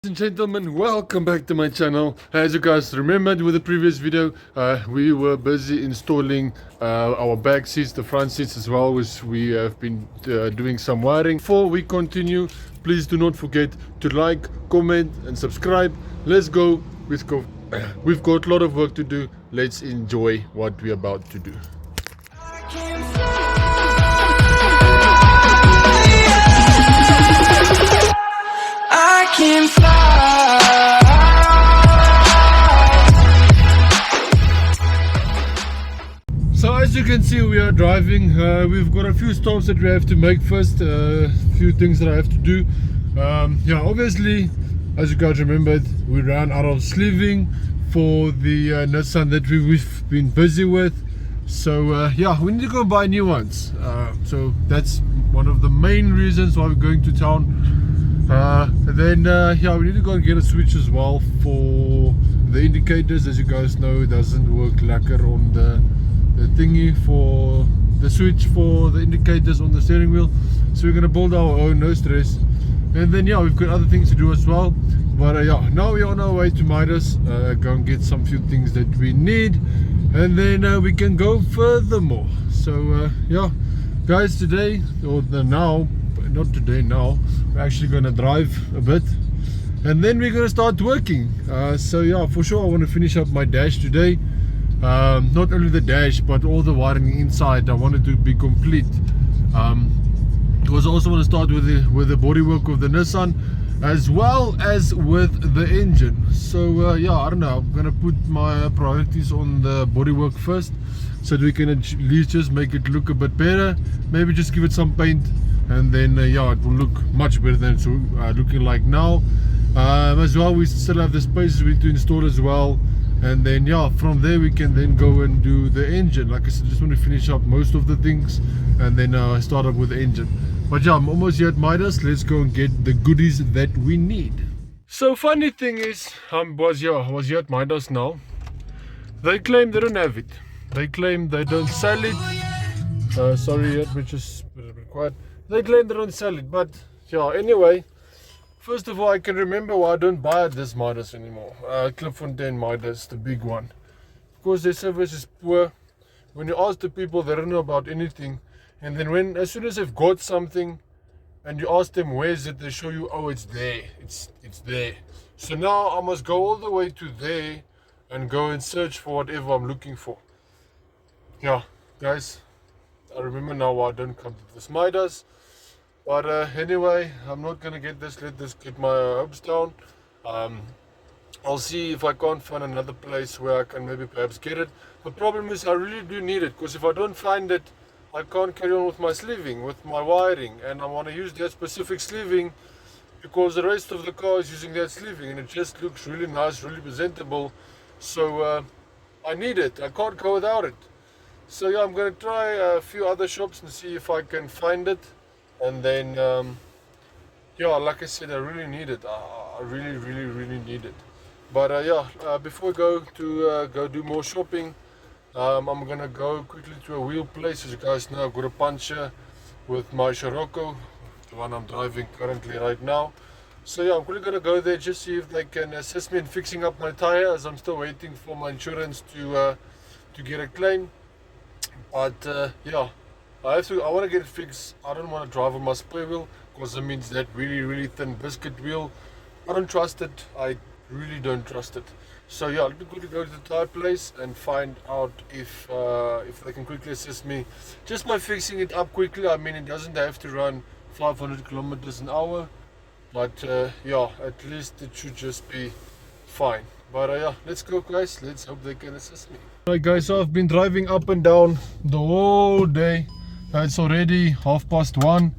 Ladies and gentlemen, welcome back to my channel. As you guys remembered with the previous video, we were busy installing our back seats, the front seats as well, which we have been doing some wiring. Before we continue, please do not forget to like, comment and subscribe. Let's go. We've got a lot of work to do. Let's enjoy what we're about to do. I can fly. So as you can see, we are driving. We've got a few stops that we have to make first. A few things that I have to do. Yeah, obviously, as you guys remembered, we ran out of sleeving for the Nissan that we've been busy with. So yeah, we need to go buy new ones. So that's one of the main reasons why we're going to town. Then yeah, we need to go and get a switch as well for the indicators. As you guys know, it doesn't work lacquer on the thingy for the switch for the indicators on the steering wheel. So we're gonna build our own, no stress. And then yeah, we've got other things to do as well. But yeah, now we're on our way to Midas, go and get some few things that we need, and then we can go furthermore. So yeah, guys, today or now. Not today, now we're actually gonna drive a bit and then we're gonna start working. So yeah, for sure I want to finish up my dash today. Not only the dash but all the wiring inside. I wanted to be complete, because I also want to start with the bodywork of the Nissan as well as with the engine. So yeah, I don't know, I'm gonna put my priorities on the bodywork first so that we can at least just make it look a bit better, maybe just give it some paint, and then yeah, it will look much better than it's looking like now. As well, we still have the spaces we need to install as well, and then yeah, from there we can then go and do the engine. Like I said, just want to finish up most of the things and then start up with the engine. But yeah, I'm almost here at Midas. Let's go and get the goodies that we need. So funny thing is, I was here at Midas now. They claim they don't have it. They claim they don't sell it. Sorry, let me just put it a bit quiet. They claim they don't sell it, but yeah, anyway, first of all, I can remember why I don't buy at this Midas anymore. Klipfontein Midas, the big one. Because their service is poor. When you ask the people, they don't know about anything. And then as soon as they've got something and you ask them where is it, they show you, oh, it's there, it's there. So now I must go all the way to there and go and search for whatever I'm looking for. Yeah, guys, I remember now why I don't come to this Midas. But anyway, I'm not gonna let this get my hopes down. I'll see if I can't find another place where I can maybe perhaps get it. The problem is I really do need it, because if I don't find it, I can't carry on with my sleeving, with my wiring, and I want to use that specific sleeving because the rest of the car is using that sleeving and it just looks really nice, really presentable. So I need it, I can't go without it. So yeah, I'm going to try a few other shops and see if I can find it. And then yeah, like I said, I really need it. I really need it. But yeah, before we go to go do more shopping, I'm gonna go quickly to a wheel place. As you guys know, I've got a puncture with my Scirocco, the one I'm driving currently right now. So yeah, I'm quickly gonna go there, just see if they can assist me in fixing up my tire, as I'm still waiting for my insurance to get a claim. But yeah, I want to get it fixed. I don't want to drive on my spare wheel, because it means that really thin biscuit wheel. I don't trust it. I really don't trust it. So yeah, let me quickly go to the tire place and find out if they can quickly assist me just by fixing it up quickly. I mean, it doesn't have to run 500 kilometers an hour, but yeah, at least it should just be fine. But yeah, let's go, guys. Let's hope they can assist me. Alright guys, so I've been driving up and down the whole day. It's already 1:30.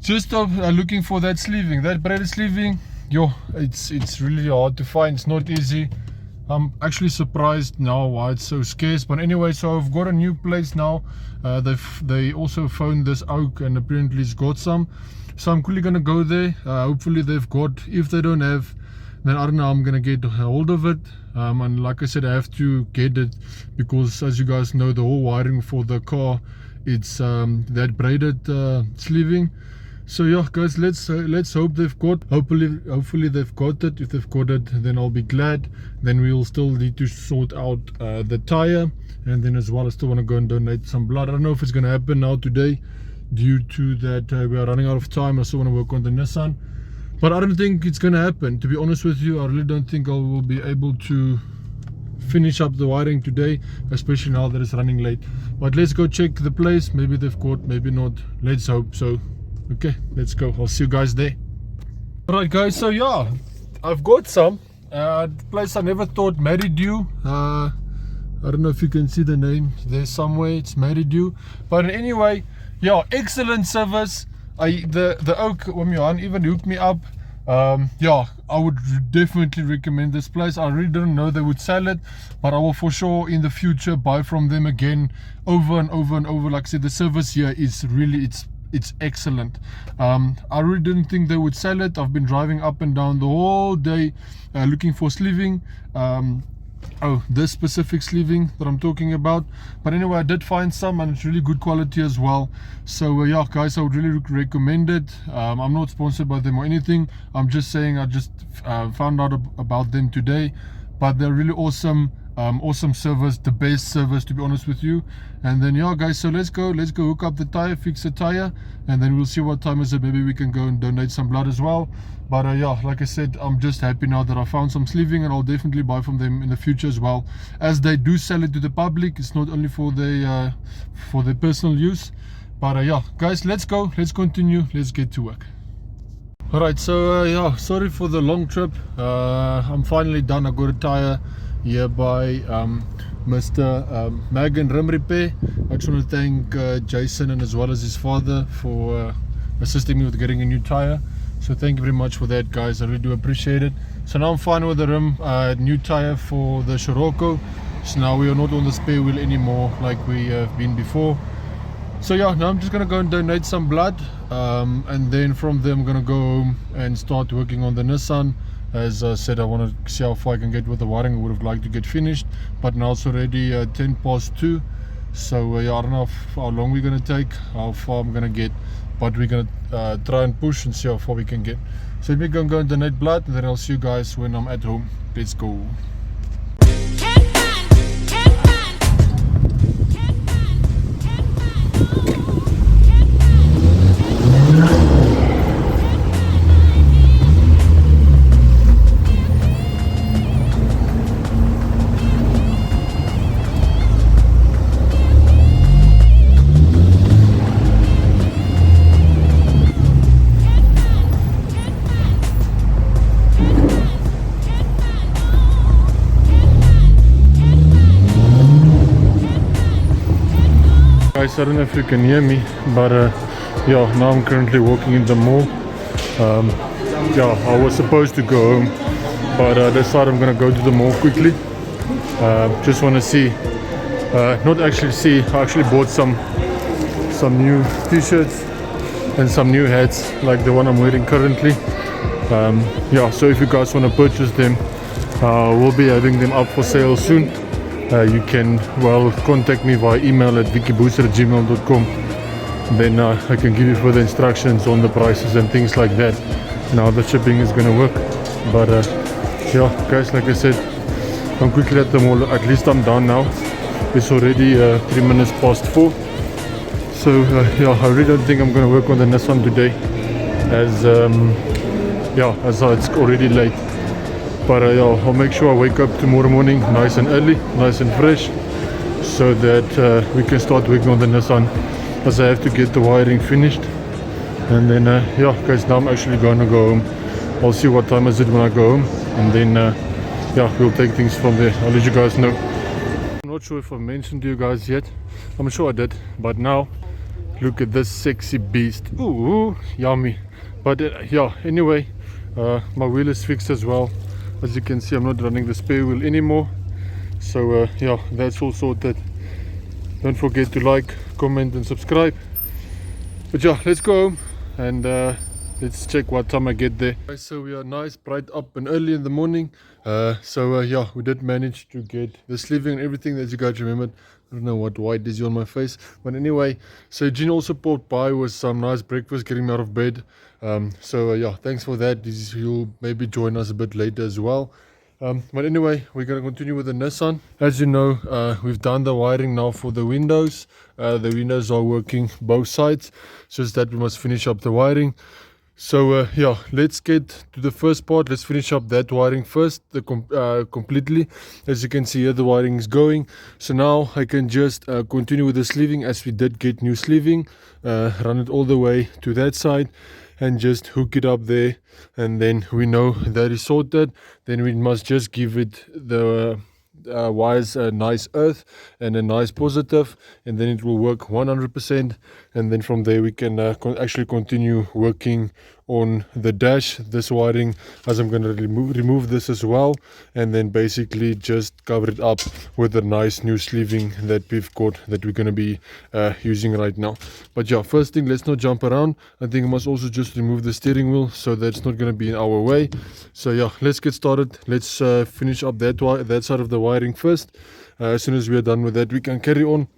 Just looking for that sleeving, that braided sleeving. Yo, it's really hard to find. It's not easy. I'm actually surprised now why it's so scarce. But anyway, so I've got a new place now. They also found this oak and apparently it's got some. So I'm quickly gonna go there. Hopefully they've got. If they don't have, then I don't know, I'm gonna get a hold of it. And like I said, I have to get it because, as you guys know, the whole wiring for the car, it's that braided sleeving. So yeah, guys, let's hope they've got. Hopefully they've got it. If they've got it, then I'll be glad. Then we'll still need to sort out the tire, and then as well, I still want to go and donate some blood. I don't know if it's going to happen now today, due to that we are running out of time. I still want to work on the Nissan, but I don't think it's going to happen. To be honest with you, I really don't think I will be able to finish up the wiring today, especially now that it's running late. But let's go check the place. Maybe they've got, maybe not. Let's hope so. Okay, let's go. I'll see you guys there. Alright guys, so yeah, I've got some place I never thought married you. I don't know if you can see the name there somewhere. It's married you, but anyway, yeah, excellent service. The oak Johan even hooked me up. Yeah, I would definitely recommend this place. I really didn't know they would sell it, but I will for sure in the future buy from them again, over and over and over. Like I said, the service here is really, it's excellent. I really didn't think they would sell it. I've been driving up and down the whole day looking for sleeving. This specific sleeving that I'm talking about. But anyway, I did find some, and it's really good quality as well. So yeah guys, I would really recommend it. I'm not sponsored by them or anything. I'm just saying I just found out about them today, but they're really awesome. Awesome service, the best service, to be honest with you. And then yeah guys, so let's go hook up the tire, fix the tire, and then we'll see what time is it. Maybe we can go and donate some blood as well. But yeah, like I said, I'm just happy now that I found some sleeving, and I'll definitely buy from them in the future as well, as they do sell it to the public. It's not only for their personal use. But yeah guys, let's continue, let's get to work. Alright, so yeah, sorry for the long trip. I'm finally done. I got a tire here by Mr. Mag and Rim Repair. I just want to thank Jason and as well as his father for assisting me with getting a new tire. So thank you very much for that guys, I really do appreciate it. So now I'm fine with the rim, new tire for the Scirocco. So now we are not on the spare wheel anymore like we have been before. So yeah, now I'm just gonna go and donate some blood, and then from there I'm gonna go home and start working on the Nissan. As I said, I want to see how far I can get with the wiring. I would have liked to get finished, but now it's already 10 past 2. So yeah, I don't know how long we're going to take, how far I'm going to get, but we're going to try and push and see how far we can get. So let me go and donate blood, and then I'll see you guys when I'm at home. Let's go. Guys, I don't know if you can hear me, but yeah, now I'm currently walking in the mall. Yeah, I was supposed to go home, but I decided I'm gonna go to the mall quickly. Just want to see, not actually see, I actually bought some new t-shirts and some new hats like the one I'm wearing currently. Yeah, so if you guys want to purchase them, we'll be having them up for sale soon. You can, well, contact me via email at vickybooster@gmail.com. Then I can give you further instructions on the prices and things like that, and how the shipping is going to work. But yeah guys, like I said, I'm quickly at the mall. At least I'm done now. It's already 3 minutes past 4. So yeah, I really don't think I'm going to work on the Nissan today, as yeah, as it's already late. But yeah, I'll make sure I wake up tomorrow morning nice and early, nice and fresh, so that we can start working on the Nissan, as I have to get the wiring finished. And then yeah guys, now I'm actually going to go home. I'll see what time is it when I go home, and then yeah, we'll take things from there. I'll let you guys know. I'm not sure if I mentioned to you guys yet. I'm sure I did, but now look at this sexy beast. Ooh, yummy. But yeah, anyway, my wheel is fixed as well. As you can see, I'm not running the spare wheel anymore. So yeah, that's all sorted. Don't forget to like, comment and subscribe. But yeah, let's go home and let's check what time I get there. Okay, so we are nice, bright up and early in the morning. Yeah, we did manage to get the sleeving and everything that you guys remembered. I don't know what white is on my face, but anyway, so Jean also popped by with some nice breakfast, getting me out of bed. Yeah, thanks for that. You'll maybe join us a bit later as well. But anyway, we're going to continue with the Nissan. As you know, we've done the wiring now for the windows. The windows are working both sides, just that we must finish up the wiring. So yeah, let's get to the first part. Let's finish up that wiring first, completely. As you can see here, the wiring is going. So now I can just continue with the sleeving, as we did get new sleeving. Run it all the way to that side and just hook it up there, and then we know that is sorted. Then we must just give it the wires a nice earth and a nice positive, and then it will work 100%. And then from there we can actually continue working on the dash, this wiring, as I'm going to remove this as well, and then basically just cover it up with a nice new sleeving that we've got, that we're going to be using right now. But yeah, first thing, let's not jump around. I think I must also just remove the steering wheel so that's not going to be in our way. So yeah, let's get started. Let's finish up that side of the wiring first. As soon as we are done with that, we can carry on.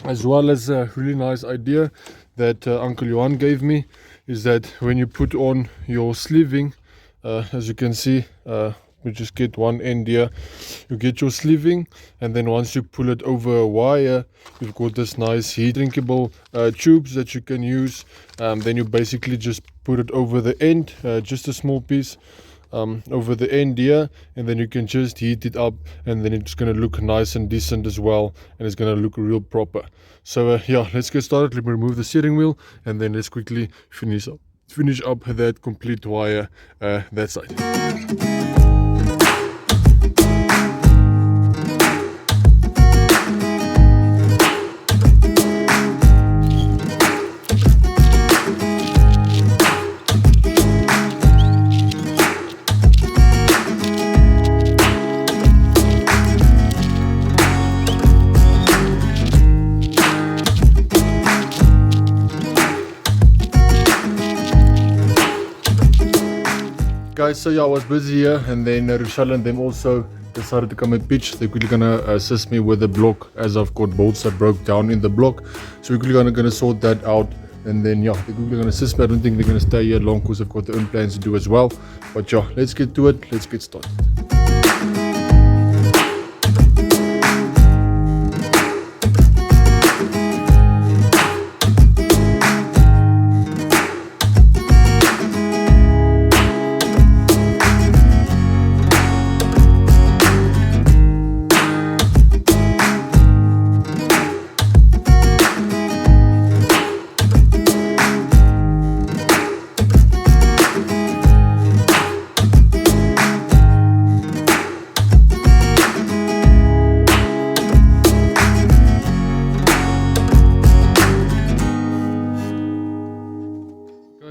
As well as a really nice idea that Uncle Johan gave me, is that when you put on your sleeving, as you can see, we just get one end here, you get your sleeving, and then once you pull it over a wire, you've got this nice heat drinkable tubes that you can use. Then you basically just put it over the end, just a small piece over the end here, and then you can just heat it up, and then it's going to look nice and decent as well, and it's going to look real proper. So yeah, let's get started. Let me remove the steering wheel, and then let's quickly finish up that complete wire that side. Guys, so yeah, I was busy here, and then Rochelle and them also decided to come and pitch. They're quickly gonna assist me with the block, as I've got bolts that broke down in the block. So we're quickly gonna sort that out, and then yeah, they're quickly gonna assist me. I don't think they're gonna stay here long because I've got their own plans to do as well. But yeah, let's get to it. Let's get started.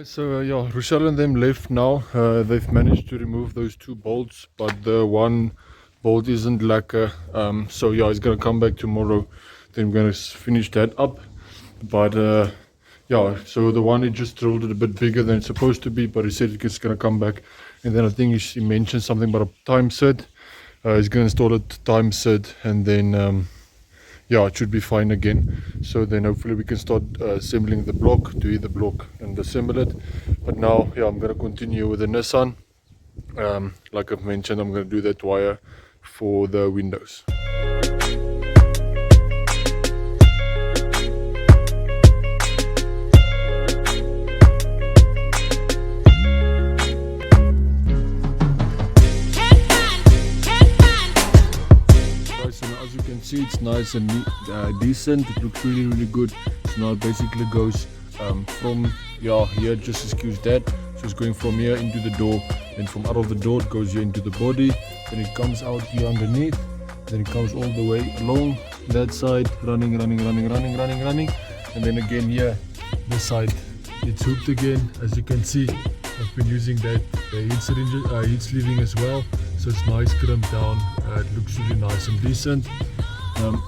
So yeah, Rochelle and them left now. They've managed to remove those two bolts, but the one bolt isn't lacquer. So yeah, he's gonna come back tomorrow. Then we're gonna finish that up. But yeah, so the one, it just rolled it a bit bigger than it's supposed to be, but he said it's gonna come back. And then I think he mentioned something about a time set. He's gonna install a time set, and then yeah, it should be fine again. So then hopefully we can start assembling the block, do the block and assemble it. But now, yeah, I'm going to continue with the Nissan. Like I've mentioned, I'm going to do that wire for the windows. As you can see, it's nice and decent. It looks really good. So now it basically goes from here, just excuse that. So it's going from here into the door, and from out of the door it goes here into the body, then it comes out here underneath, then it comes all the way along that side, running, and then again here this side it's hooked again. As you can see, I've been using that heat sleeving as well, so it's nice crimped down. It looks really nice and decent.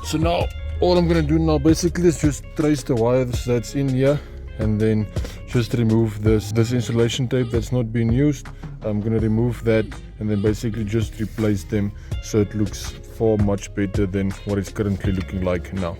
So now all I'm gonna do now basically is just trace the wires that's in here and then just remove this insulation tape that's not being used. I'm gonna remove that and then basically just replace them so it looks far much better than what it's currently looking like now.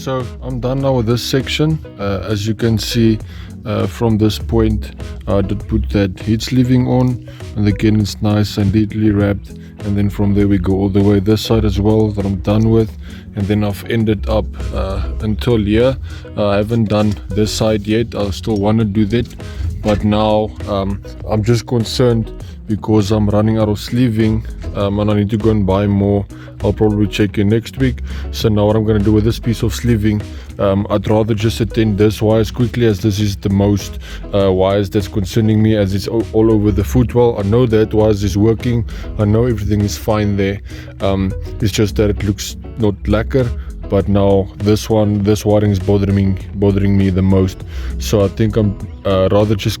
So I'm done now with this section. As you can see from this point, I did put that heat sleeving on, and again it's nice and neatly wrapped, and then from there we go all the way this side as well that I'm done with, and then I've ended up until here. I haven't done this side yet. I still want to do that, but now I'm just concerned because I'm running out of sleeving and I need to go and buy more. I'll probably check in next week. So now what I'm going to do with this piece of sleeving, I'd rather just attend this wires quickly, as this is the most wires that's concerning me, as it's all over the footwell. I know that wires is working, I know everything is fine there. It's just that it looks not lacquer, but now this wiring is bothering me the most. So I think I'm rather just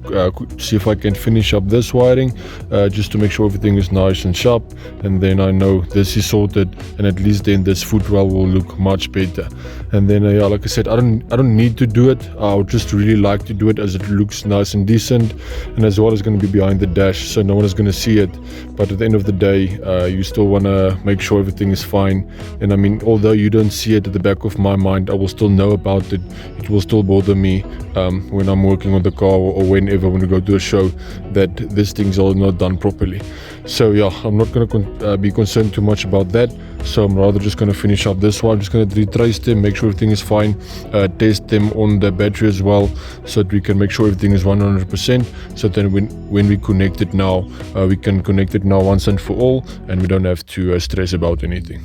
see if I can finish up this wiring just to make sure everything is nice and sharp, and then I know this is sorted, and at least then this footwell will look much better. And then yeah, like I said, I don't need to do it. I would just really like to do it, as it looks nice and decent, and as well as going to be behind the dash, so no one is going to see it. But at the end of the day, you still want to make sure everything is fine. And I mean, although you don't see it at the back of my mind, I will still know about it. It will still bother me when I'm working on the car, or whenever when we go to a show, that these things are not done properly. So yeah, I'm not going to be concerned too much about that. So I'm rather just going to finish up this one. I'm just going to retrace them, make sure everything is fine, test them on the battery as well, so that we can make sure everything is 100%. So then when we connect it now, we can connect it now once and for all, and we don't have to stress about anything.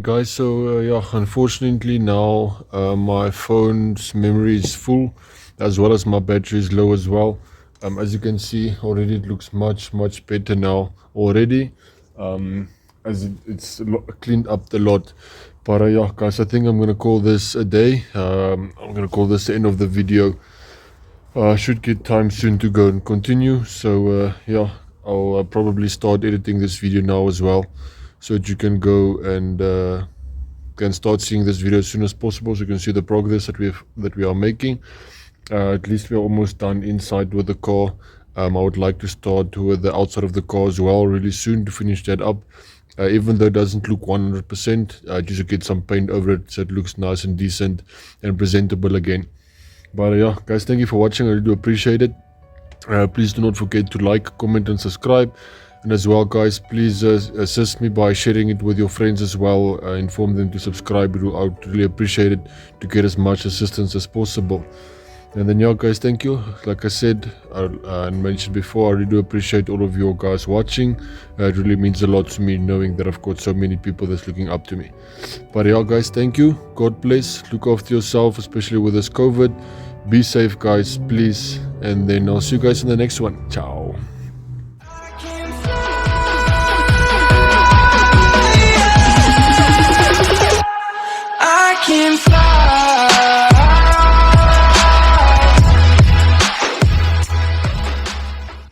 Guys, so yeah, unfortunately now my phone's memory is full, as well as my battery is low as well. As you can see already, it looks much better now already, as it's cleaned up a lot. But yeah guys, I think I'm gonna call this a day. I'm gonna call this the end of the video. I should get time soon to go and continue. So yeah, I'll probably start editing this video now as well, so that you can go and can start seeing this video as soon as possible, so you can see the progress that we are making. At least we're almost done inside with the car. I would like to start with the outside of the car as well really soon to finish that up. Even though it doesn't look 100%, just to get some paint over it so it looks nice and decent and presentable again. But yeah guys, thank you for watching. I really do appreciate it. Please do not forget to like, comment and subscribe. And as well guys, please assist me by sharing it with your friends as well. Inform them to subscribe. I would really appreciate it to get as much assistance as possible. And then yeah guys, thank you. Like I said and mentioned before, I really do appreciate all of you guys watching. It really means a lot to me knowing that I've got so many people that's looking up to me. But yeah guys, thank you. God bless. Look after yourself, especially with this COVID. Be safe guys, please. And then I'll see you guys in the next one. Ciao.